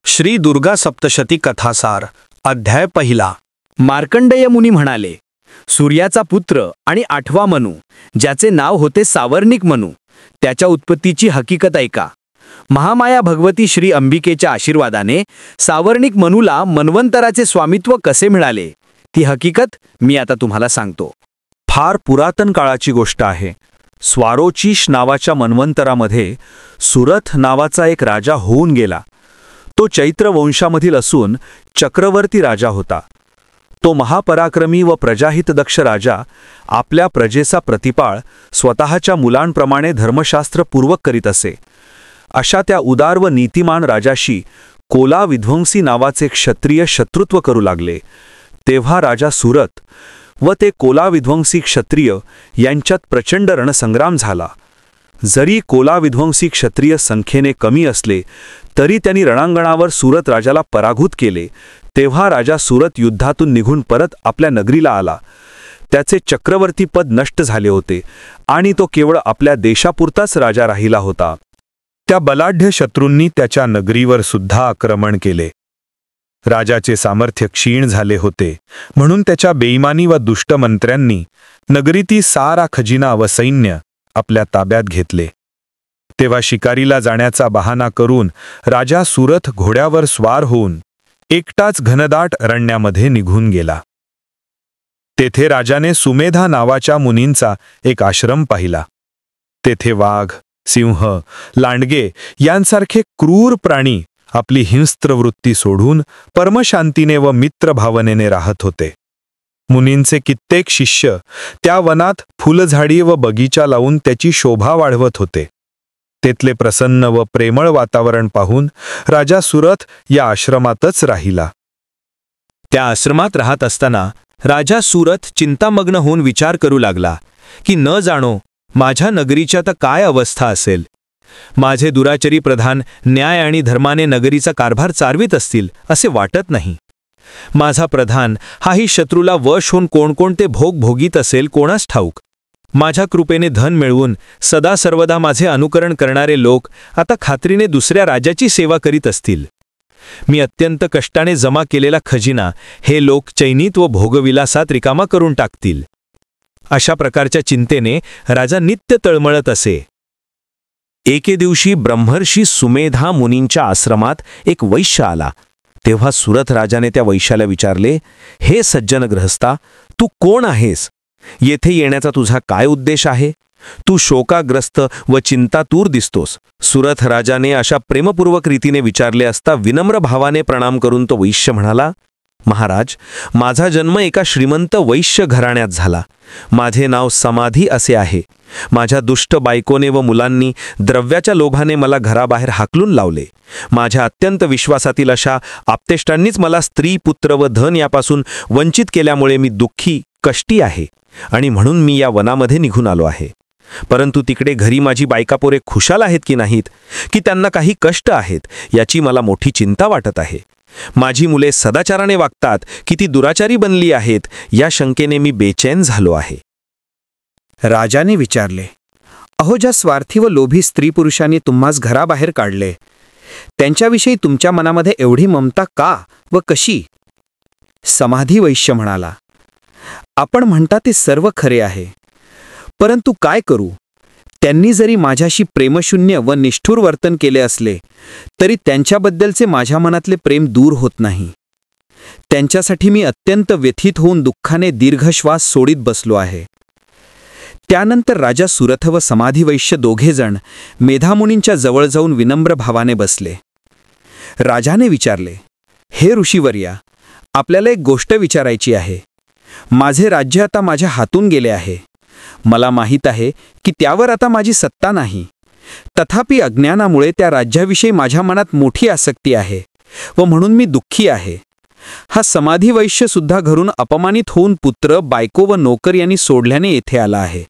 श्री दुर्गा सप्तशती कथासार अध्याय पहिला। मार्कंडेय मुनी म्हणाले, सूर्याचा पुत्र आणि 8वा मनू, ज्याचे नाव होते सावर्णिक मनू, त्याच्या उत्पत्तीची हकीकत ऐका। महामाया भगवती श्री अंबिकेच्या आशीर्वादाने सावर्णिक मनूला मन्वंतराचे स्वामित्व कसे मिळाले ती हकीकत मी आता तुम्हाला सांगतो। फार पुरातन काळाची गोष्ट आहे। स्वारोचिष नावाच्या मन्वंतरामध्ये सुरथ नावाचा एक राजा होऊन गेला। तो चैत्र वंशामधील असून चक्रवर्ती राजा होता। तो महापराक्रमी व प्रजाहितदक्ष राजा आपल्या प्रजेचा प्रतिपाळ स्वतःच्या मुलांप्रमाणे धर्मशास्त्रपूर्वक करीत असे। अशा त्या उदार व नीतिमान राजाशी कोला विध्वंसी नावाचे क्षत्रिय शत्रुत्व करू लागले। तेव्हा राजा सुरथ व ते कोला विध्वंसी क्षत्रिय यांच्यात प्रचंड रणसंग्राम झाला। जरी कोला विध्वंसी क्षत्रिय संख्येने कमी असले तरी त्यांनी रणांगणावर सुरथ राजाला पराभूत केले। तेव्हा राजा सुरथ युद्धातून निघून परत आपल्या नगरीला आला। त्याचे चक्रवर्ती पद नष्ट झाले होते आणि तो केवळ आपल्या देशापुरताच राजा राहिला होता। त्या बलाढ्य शत्रूंनी त्याच्या नगरीवर सुद्धा आक्रमण केले। राजाचे सामर्थ्य क्षीण झाले होते, म्हणून त्याच्या बेईमानी व दुष्ट मंत्र्यांनी नगरीतील सारा खजिना व सैन्य आपल्या ताब्यात घेतले। तेव्हा शिकारीला जाण्याचा बहाणा करून राजा सुरथ घोड्यावर स्वार होऊन एकटाच घनदाट अरण्यामध्ये निघून गेला। तेथे राजाने सुमेधा नावाच्या मुनींचा एक आश्रम पाहिला। तेथे वाघ, सिंह, लांडगे यांसारखे क्रूर प्राणी आपली हिंस्त्र वृत्ती सोडून परमशांतीने व मित्रभावनेने राहत होते। मुनींचे कित्येक शिष्य त्या वनात फुलझाडी व बगीचा लावून त्याची शोभा वाढवत होते। तेथले प्रसन्न व प्रेमळ वातावरण पाहून राजा सुरथ या आश्रमातच राहिला। त्या आश्रमात राहत असताना राजा सुरथ चिंतामग्न होऊन विचार करू लागला की न जाणो माझ्या नगरीची आता काय अवस्था असेल। माझे दुराचारी प्रधान न्याय आणि धर्माने नगरीचा कारभार चालवित असतील असे वाटत नाही। माझा प्रधान हाही शत्रूला वश होऊन कोणकोणते भोग भोगीत असेल कोणास ठाऊक। माझ्या कृपेने धन मिळवून सदा सर्वदा माझे अनुकरण करणारे लोक आता खात्रीने दुसऱ्या राजाची सेवा करीत असतील। मी अत्यंत कष्टाने जमा केलेला खजिना हे लोक चैनीत व भोगविलासात रिकामा करून टाकतील। अशा प्रकारच्या चिंतेने राजा नित्य तळमळत असे। एके दिवशी ब्रह्मर्षी सुमेधा मुनींच्या आश्रमात एक वैश्य आला। तेव्हा सुरथ राजाने त्या वैश्याला विचारले, हे सज्जन गृहस्था, तू कोण आहेस? येथे येण्याचा तुझा काय उद्देश आहे? तू शोकाग्रस्त व चिंतातूर दिसतोस। सुरथ राजाने अशा प्रेमपूर्वक रीतीने विचारले असता विनम्र भावाने प्रणाम करून तो वैश्य म्हणाला, महाराज, माझा जन्म एका श्रीमंत वैश्य घराण्यात झाला। माझे नाव समाधी असे आहे। माझ्या दुष्ट बायकोने व मुलांनी द्रव्याच्या लोभाने मला घराबाहेर हाकलून लावले। माझ्या अत्यंत विश्वासातील अशा आप्तेष्टांनीच मला स्त्री, पुत्र व धन यापासून वंचित केल्यामुळे मी दुःखी, कष्टी आहे आणि म्हणून मी या वनामध्ये निघून आलो आहे। परंतु तिकडे घरी माझी बायकापोरे खुशाल आहेत की नाहीत, की त्यांना काही कष्ट आहेत, याची मला मोठी चिंता वाटत आहे। माझी मुले सदाचाराने वागतात की ती दुराचारी बनली आहेत, या शंकेने मी बेचैन झालो आहे। राजाने विचारले, अहो, ज्या स्वार्थी व लोभी स्त्री पुरुषांनी तुम्हास घराबाहेर काढले त्यांच्याविषयी तुमच्या मनामध्ये एवढी ममता का व कशी? समाधी वैश्य म्हणाला, आपण म्हणता ते सर्व खरे आहे, परंतु काय करू? त्यांनी जरी माझ्याशी प्रेमशून्य व निष्ठुर वर्तन केले असले तरी त्यांच्याबद्दलचे माझ्या मनातले प्रेम दूर होत नाही। त्यांच्यासाठी मी अत्यंत व्यथित होऊन दुःखाने दीर्घश्वास सोडित बसलो आहे। त्यानंतर राजा सुरथ व समाधी वैश्य दोघेजण मेधामुनींच्या जवळ जाऊन विनम्र भावाने बसले। राजाने विचारले, हे ऋषीवर्या, आपल्याला एक गोष्ट विचारायची आहे। माझे राज्य आता माझ्या हातून गेले आहे। मला माहीत आहे की त्यावर आता माझी सत्ता नाही, तथापि अज्ञानामुळे त्या राज्याविषयी माझ्या मनात मोठी आसक्ती आहे व म्हणून मी दुःखी आहे। हा समाधी वैश्य सुद्धा घरून अपमानित होऊन पुत्र, बायको व नोकर यांनी सोडल्याने येथे आला आहे,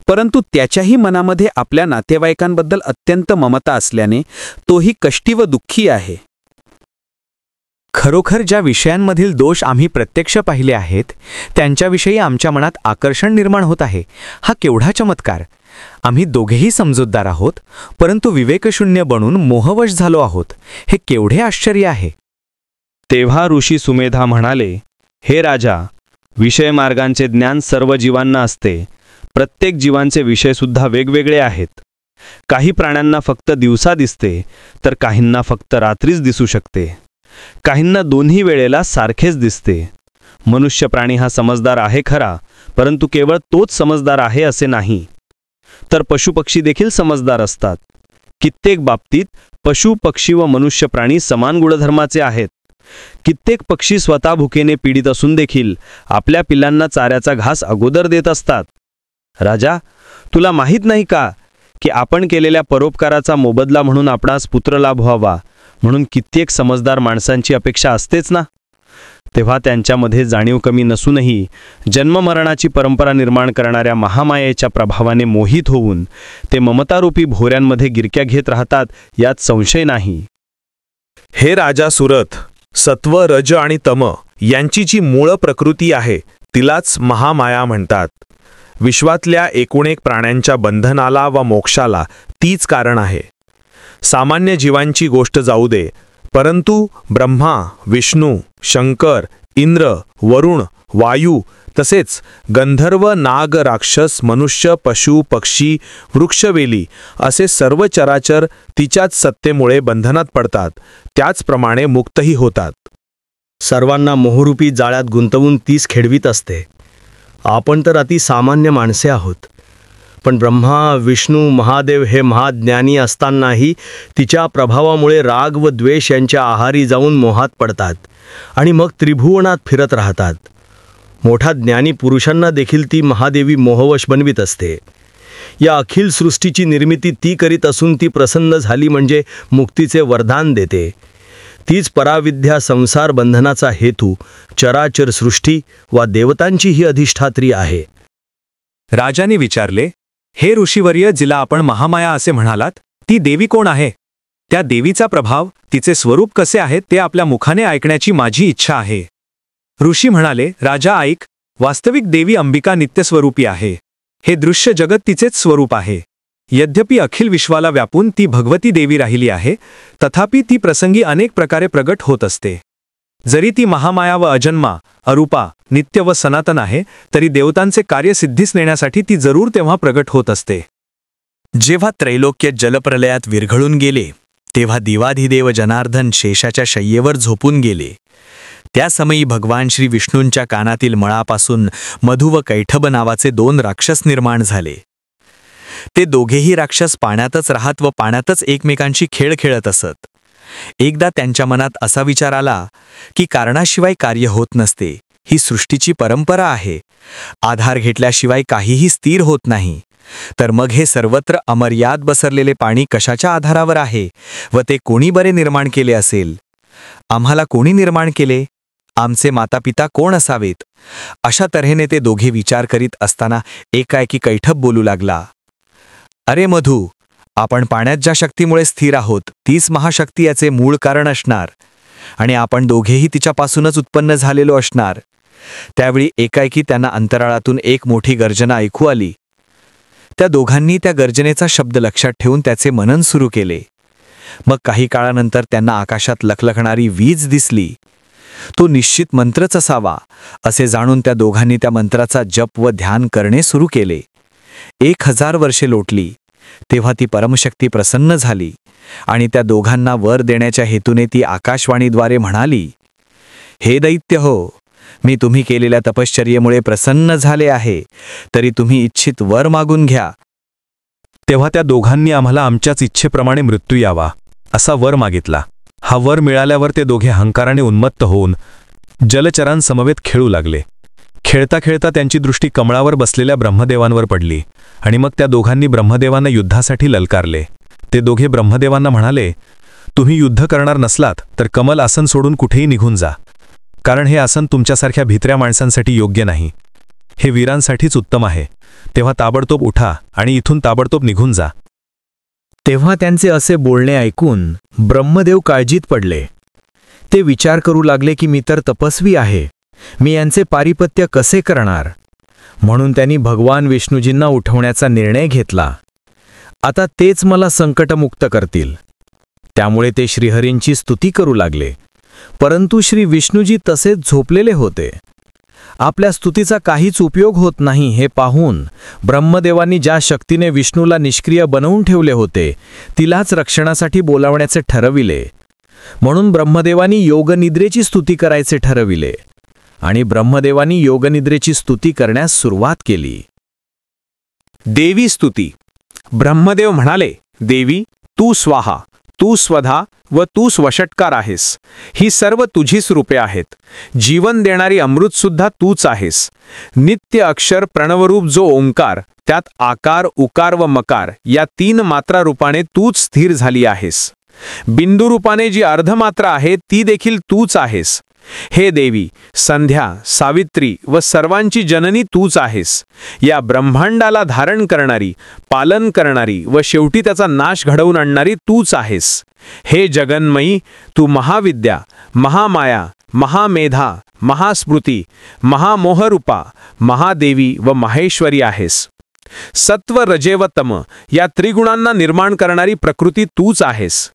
परंतु त्याच्याही मनामध्ये आपल्या नातेवाईकांबद्दल अत्यंत ममता असल्याने तोही कष्टी व दुःखी आहे। खरोखर ज्या विषयांमधील दोष आम्ही प्रत्यक्ष पाहिले आहेत त्यांच्याविषयी आमच्या मनात आकर्षण निर्माण होत आहे, हा केवढा चमत्कार! आम्ही दोघेही समजूतदार आहोत, परंतु विवेकशून्य बनून मोहवश झालो आहोत. हे केवढे आश्चर्य आहे. तेव्हा ऋषी सुमेधा म्हणाले, हे राजा, विषय मार्गांचे ज्ञान सर्व जीवांना असते. प्रत्येक जीवांचे विषयसुद्धा वेगवेगळे आहेत. काही प्राण्यांना फक्त दिवसा दिसते, तर काहींना फक्त रात्रीच दिसू शकते. काहींना दोन्ही वेळेला सारखेच दिसते. मनुष्य प्राणी हा समजदार आहे खरा, परंतु केवळ तोच समजदार आहे असे नाही, तर पशुपक्षी देखील समजदार असतात. कित्येक बाबतीत पशु, पक्षी व मनुष्य प्राणी समान गुणधर्माचे आहेत. कित्येक पक्षी स्वतः भुकेने पीडित असून देखील आपल्या पिल्लांना चाऱ्याचा घास अगोदर देत असतात. राजा, तुला माहीत नाही का की आपण केलेल्या परोपकाराचा मोबदला म्हणून आपणास पुत्रलाभ व्हावा, म्हणून कित्येक समजदार माणसांची अपेक्षा असतेच ना. तेव्हा त्यांच्यामध्ये जाणीव कमी नसूनही जन्ममरणाची परंपरा निर्माण करणाऱ्या महामायेच्या प्रभावाने मोहित होऊन ते ममतारूपी भोऱ्यांमध्ये गिरक्या घेत राहतात, यात संशय नाही. हे राजा सुरथ, सत्व, रज आणि तम यांची जी मूळ प्रकृती आहे तिलाच महामाया म्हणतात. विश्वातल्या एकूण एक प्राण्यांच्या बंधनाला व मोक्षाला तीच कारण आहे. सामान्य जीवांची गोष्ट जाऊ दे, परंतु ब्रह्मा, विष्णू, शंकर, इंद्र, वरुण, वायू तसेच गंधर्व, नाग, राक्षस, मनुष्य, पशु, पक्षी, वृक्षवेली असे सर्व चराचर तिच्याच सत्तेमुळे बंधनात पडतात. त्याचप्रमाणे मुक्तही होतात. सर्वांना मोहरूपी जाळ्यात गुंतवून तीच खेळवीत असते. आपण तर अति सामान्य माणसे आहोत, पण ब्रह्मा, विष्णू, महादेव हे महाज्ञानी असतानाही तिच्या प्रभावामुळे राग व द्वेष यांच्या आहारी जाऊन मोहात पडतात आणि मग त्रिभुवनात फिरत राहतात. मोठा ज्ञानी पुरुषांना देखील ती महादेवी मोहवश बनवित असते. या अखिल सृष्टीची निर्मिती ती करीत असून ती प्रसन्न झाली म्हणजे मुक्तीचे वरदान देते. तीच पराविद्या संसार बंधनाचा हेतू, चराचर सृष्टी वा देवतांची ही अधिष्ठात्री आहे. राजाने विचारले, हे ऋषीवर्य, जिला आपण महामाया असे म्हणालात, ती देवी कोण आहे? त्या देवीचा प्रभाव, तिचे स्वरूप कसे आहे ते आपल्या मुखाने ऐकण्याची माझी इच्छा आहे. ऋषी म्हणाले, राजा ऐक, वास्तविक देवी अंबिका नित्यस्वरूपी आहे. हे दृश्य जगत तिचेच स्वरूप आहे. यद्यपि अखिल विश्वाला व्यापून ती भगवती देवी राहिली आहे, तथापि ती प्रसंगी अनेक प्रकारे प्रगट होत असते. जरी ती महामाया व अजन्मा, अरूपा, नित्य व सनातन आहे, तरी देवतांचे कार्य सिद्धीस नेण्यासाठी ती जरूर तेव्हा प्रगट होत असते. जेव्हा त्रैलोक्य जलप्रलयात विरघळून गेले, तेव्हा देवाधिदेव जनार्दन शेषाच्या शय्येवर झोपून गेले. त्या समयी भगवान श्री विष्णूंच्या कानातील मळापासून मधु व कैठब नावाचे 2 राक्षस निर्माण झाले. ते दोघेही राक्षस पाण्यातच राहत व पाण्यातच एकमेकांशी खेळ खेळत असत. एकदा त्यांच्या मनात असा विचार आला की कारणाशिवाय कार्य होत नसते, ही सृष्टीची परंपरा आहे. आधार घेतल्याशिवाय काहीही स्थिर होत नाही. तर मग हे सर्वत्र अमर्याद बसरलेले पाणी कशाच्या आधारावर आहे व ते कोणी बरे निर्माण केले असेल? आम्हाला कोणी निर्माण केले? आमचे मातापिता कोण असावेत? अशा तऱ्हेने ते दोघे विचार करीत असताना एकाएकी कैठब बोलू लागला, अरे मधु, आपण पाण्यात ज्या शक्तीमुळे स्थिर आहोत तीच महाशक्ती याचे मूळ कारण असणार आणि आपण दोघेही तिच्यापासूनच उत्पन्न झालेलो असणार. त्यावेळी एकाएकी त्यांना अंतराळातून एक मोठी गर्जना ऐकू आली. त्या दोघांनी त्या गर्जनेचा शब्द लक्षात ठेवून त्याचे मनन सुरू केले. मग काही काळानंतर त्यांना आकाशात लखलखणारी वीज दिसली. तो निश्चित मंत्रच असावा असे जाणून त्या दोघांनी त्या मंत्राचा जप व ध्यान करणे सुरू केले. 1000 वर्षे लोटली तेव्हा ती परमशक्ती प्रसन्न झाली आणि त्या दोघांना वर देण्याच्या हेतूने ती आकाशवाणीद्वारे म्हणाली, हे दैत्य हो, मी तुम्ही केलेल्या तपश्चर्येमुळे प्रसन्न झाले आहे, तरी तुम्ही इच्छित वर मागून घ्या. तेव्हा त्या दोघांनी आम्हाला आमच्याच इच्छेप्रमाणे मृत्यू यावा असा वर मागितला. हा वर मिळाल्यावर ते दोघे अहंकाराने उन्मत्त होऊन जलचरांसमवेत खेळू लागले. खेळता खेळता त्यांची दृष्टी कमळावर बसलेल्या ब्रह्मदेवांवर पडली आणि मग त्या दोघांनी ब्रह्मदेवांना युद्धासाठी ललकारले. ते दोघे ब्रह्मदेवांना म्हणाले, तुम्ही युद्ध करणार नसलात तर कमल आसन सोडून कुठेही निघून जा, कारण हे आसन तुमच्यासारख्या भित्र्या माणसांसाठी योग्य नाही. हे वीरांसाठीच उत्तम आहे. तेव्हा ताबडतोब उठा आणि इथून ताबडतोब निघून जा. तेव्हा त्यांचे असे बोलणे ऐकून ब्रह्मदेव काळजीत पडले. ते विचार करू लागले की मी तर तपस्वी आहे, मी यांचे पारिपत्य कसे करणार? म्हणून त्यांनी भगवान विष्णूजींना उठवण्याचा निर्णय घेतला. आता तेच मला संकटमुक्त करतील. त्यामुळे ते श्रीहरींची स्तुती करू लागले. परंतु श्री विष्णूजी तसेच झोपलेले होते. आपल्या स्तुतीचा काहीच उपयोग होत नाही हे पाहून ब्रह्मदेवांनी ज्या शक्तीने विष्णूला निष्क्रिय बनवून ठेवले होते तिलाच रक्षणासाठी बोलावण्याचे ठरविले. म्हणून ब्रह्मदेवांनी योगनिद्रेची स्तुती करायचे ठरविले आणि ब्रह्मदेवांनी योगनिद्रेची स्तुती करण्यास सुरुवात केली. देवी स्तुती. ब्रह्मदेव म्हणाले, देवी, तू स्वाहा, तू स्वधा व तू स्वषटकार आहेस. ही सर्व तुझीच रूपे आहेत. जीवन देणारी अमृतसुद्धा तूच आहेस. नित्य अक्षर प्रणवरूप जो ओंकार, त्यात आकार, उकार व मकार या 3 मात्रा रूपाने तूच स्थिर झाली आहेस. बिंदू रूपाने जी अर्धमात्रा आहे ती देखील तूच आहेस. हे देवी, संध्या, सावित्री व सर्वांची जननी तूच आहेस. या ब्रह्मांडाला धारण करणारी, पालन करणारी व शेवटी त्याचा नाश घडवून आणणारी तूच आहेस. हे जगन्मयी, तू महाविद्या, महामाया, महामेधा, महास्मृती, महामोहरूपा, महादेवी व माहेश्वरी आहेस. सत्व, रजे व तम या त्रिगुणांना निर्माण करणारी प्रकृती तूच आहेस.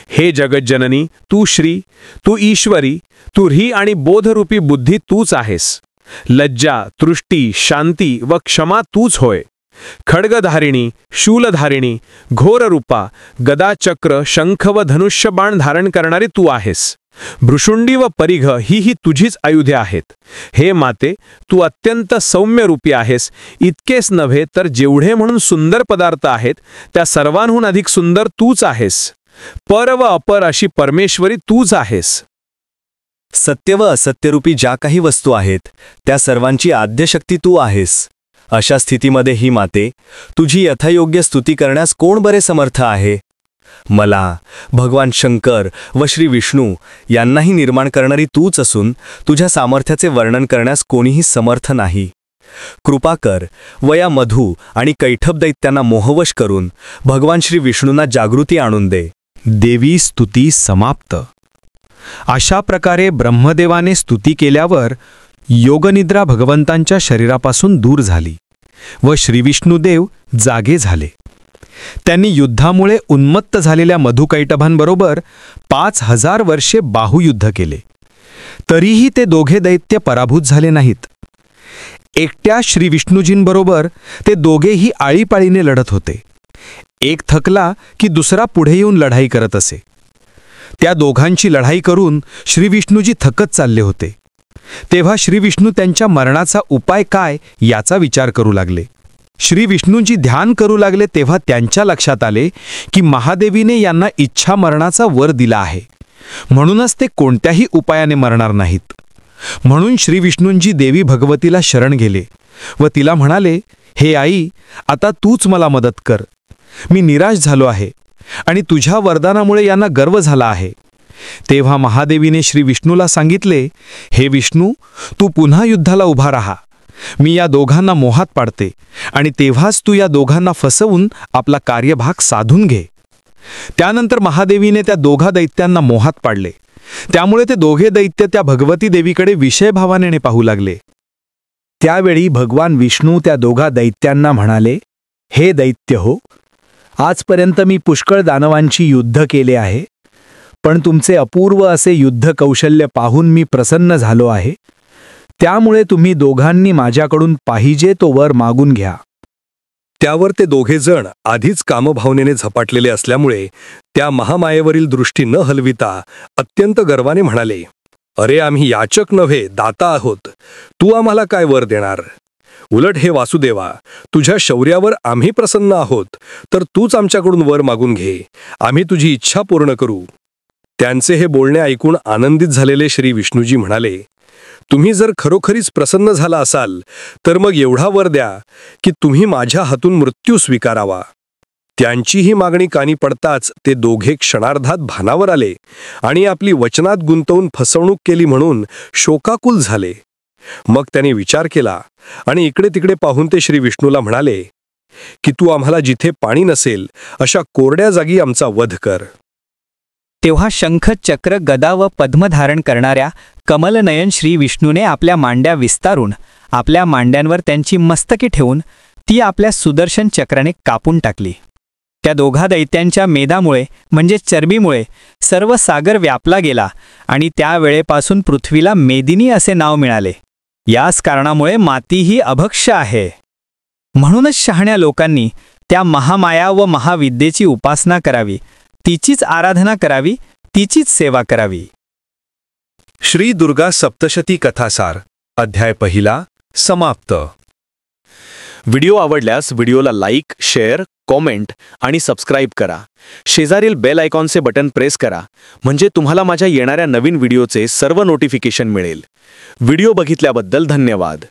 हे जगज्जननी, तू श्री, तू ईश्वरी, तू ह्री आणि बोधरूपी बुद्धी तूच आहेस. लज्जा, तृष्टी, शांती व क्षमा तूच होय. खड्गधारिणी, शूलधारिणी, घोररूपा, गदा, चक्र, शंख व धनुष्य बाण धारण करणारी तू आहेस. भृशुंडी व परिघ ही तुझीच आयुधे आहेत. हे माते, तू अत्यंत सौम्यरूपी आहेस. इतकेच नव्हे तर जेवढे म्हणून सुंदर पदार्थ आहेत त्या सर्वांहून अधिक सुंदर तूच आहेस. पर व अपर अशी परमेश्वरी तूच आहेस. सत्य व असत्यरूपी ज्या काही वस्तू आहेत त्या सर्वांची आद्यशक्ती तू आहेस. अशा स्थितीमध्ये ही माते, तुझी यथायोग्य स्तुती करण्यास कोण बरे समर्थ आहे? मला, भगवान शंकर व श्री विष्णू यांनाही निर्माण करणारी तूच असून तुझ्या सामर्थ्याचे वर्णन करण्यास कोणीही समर्थ नाही. कृपा कर व या मधु आणि कैठब दैत्यांना मोहवश करून भगवान श्री विष्णूंना जागृती आणून दे. देवी स्तुती समाप्त. अशा प्रकारे ब्रह्मदेवाने स्तुती केल्यावर योगनिद्रा भगवंतांच्या शरीरापासून दूर झाली व श्रीविष्णुदेव जागे झाले. त्यांनी युद्धामुळे उन्मत्त झालेल्या मधुकैटभांबरोबर 5000 वर्षे बाहुयुद्ध केले. तरीही ते दोघे दैत्य पराभूत झाले नाहीत. एकट्या श्रीविष्णूजींबरोबर ते दोघेही आळीपाळीने लढत होते. एक थकला की दुसरा पुढे येऊन लढाई करत असे. त्या दोघांची लढाई करून श्रीविष्णूजी थकत चालले होते. तेव्हा श्रीविष्णू त्यांच्या मरणाचा उपाय काय याचा विचार करू लागले. श्रीविष्णूजी ध्यान करू लागले तेव्हा त्यांच्या लक्षात आले की महादेवीने यांना इच्छा मरणाचा वर दिला आहे. म्हणूनच ते कोणत्याही उपायाने मरणार नाहीत. म्हणून श्रीविष्णूंजी देवी भगवतीला शरण गेले व तिला म्हणाले, हे आई, आता तूच मला मदत कर. मी निराश झालो आहे आणि तुझ्या वरदानामुळे यांना गर्व झाला आहे. तेव्हा महादेवीने श्री विष्णूला सांगितले, हे विष्णू, तू पुन्हा युद्धाला उभा राहा. मी या दोघांना मोहात पाडते आणि तेव्हाच तू या दोघांना फसवून आपला कार्यभाग साधून घे. त्यानंतर महादेवीने त्या दोघा दैत्यांना मोहात पाडले. त्यामुळे ते दोघे दैत्य त्या भगवती देवीकडे विषयभावाने पाहू लागले. त्यावेळी भगवान विष्णू त्या दोघा दैत्यांना म्हणाले, हे दैत्य हो, आजपर्यंत मी पुष्कळ दानवांची युद्ध केले आहे, पण तुमचे अपूर्व असे युद्ध कौशल्य पाहून मी प्रसन्न झालो आहे. त्यामुळे तुम्ही दोघांनी माझ्याकडून पाहिजे तो वर मागून घ्या. त्यावर ते दोघेजण आधीच कामभावनेने झपाटलेले असल्यामुळे त्या महामायेवरील दृष्टी न हलविता अत्यंत गर्वाने म्हणाले, अरे, आम्ही याचक नव्हे, दाता आहोत. तू आम्हाला काय वर देणार? उलट हे वासुदेवा, तुझ्या शौर्यावर आम्ही प्रसन्न आहोत, तर तूच आमच्याकडून वर मागून घे. आम्ही तुझी इच्छा पूर्ण करू. त्यांचे हे बोलणे ऐकून आनंदित झालेले श्री विष्णूजी म्हणाले, तुम्ही जर खरोखरीच प्रसन्न झाला असाल तर मग एवढा वर द्या की तुम्ही माझ्या हातून मृत्यू स्वीकारावा. त्यांची ही मागणी कानी पडताच ते दोघे क्षणार्धात भानावर आले आणि आपली वचनात गुंतवून फसवणूक केली म्हणून शोकाकुल झाले. मग त्यांनी विचार केला आणि इकडे तिकडे पाहून ते श्री विष्णूला म्हणाले की तू आम्हाला जिथे पाणी नसेल अशा कोरड्या जागी आमचा वध कर. तेव्हा शंख, चक्र, गदा व पद्म धारण करणाऱ्या कमलनयन श्री विष्णूने आपल्या मांड्या विस्तारून आपल्या मांड्यांवर त्यांची मस्तके ठेवून ती आपल्या सुदर्शन चक्राने कापून टाकली. त्या दोघा दैत्यांच्या मेदामुळे म्हणजे चरबीमुळे सर्व सागर व्यापला गेला आणि त्या वेळेपासून पृथ्वीला मेदिनी असे नाव मिळाले. याच कारणामुळे माती ही अभक्ष्य आहे. म्हणूनच शहाण्या लोकांनी त्या महामाया व महाविद्येची उपासना करावी, तिचीच आराधना करावी, तिचीच सेवा करावी. श्री दुर्गा सप्तशती कथासार अध्याय 1 समाप्त. व्हिडिओ आवडल्यास व्हिडिओला लाईक, शेअर, कॉमेंट आणि सबस्क्राईब करा. शेजारील बेल आयकॉनचे बटन प्रेस करा म्हणजे तुम्हाला माझ्या येणाऱ्या नवीन व्हिडिओचे सर्व नोटिफिकेशन मिळेल. व्हिडिओ बघितल्याबद्दल धन्यवाद.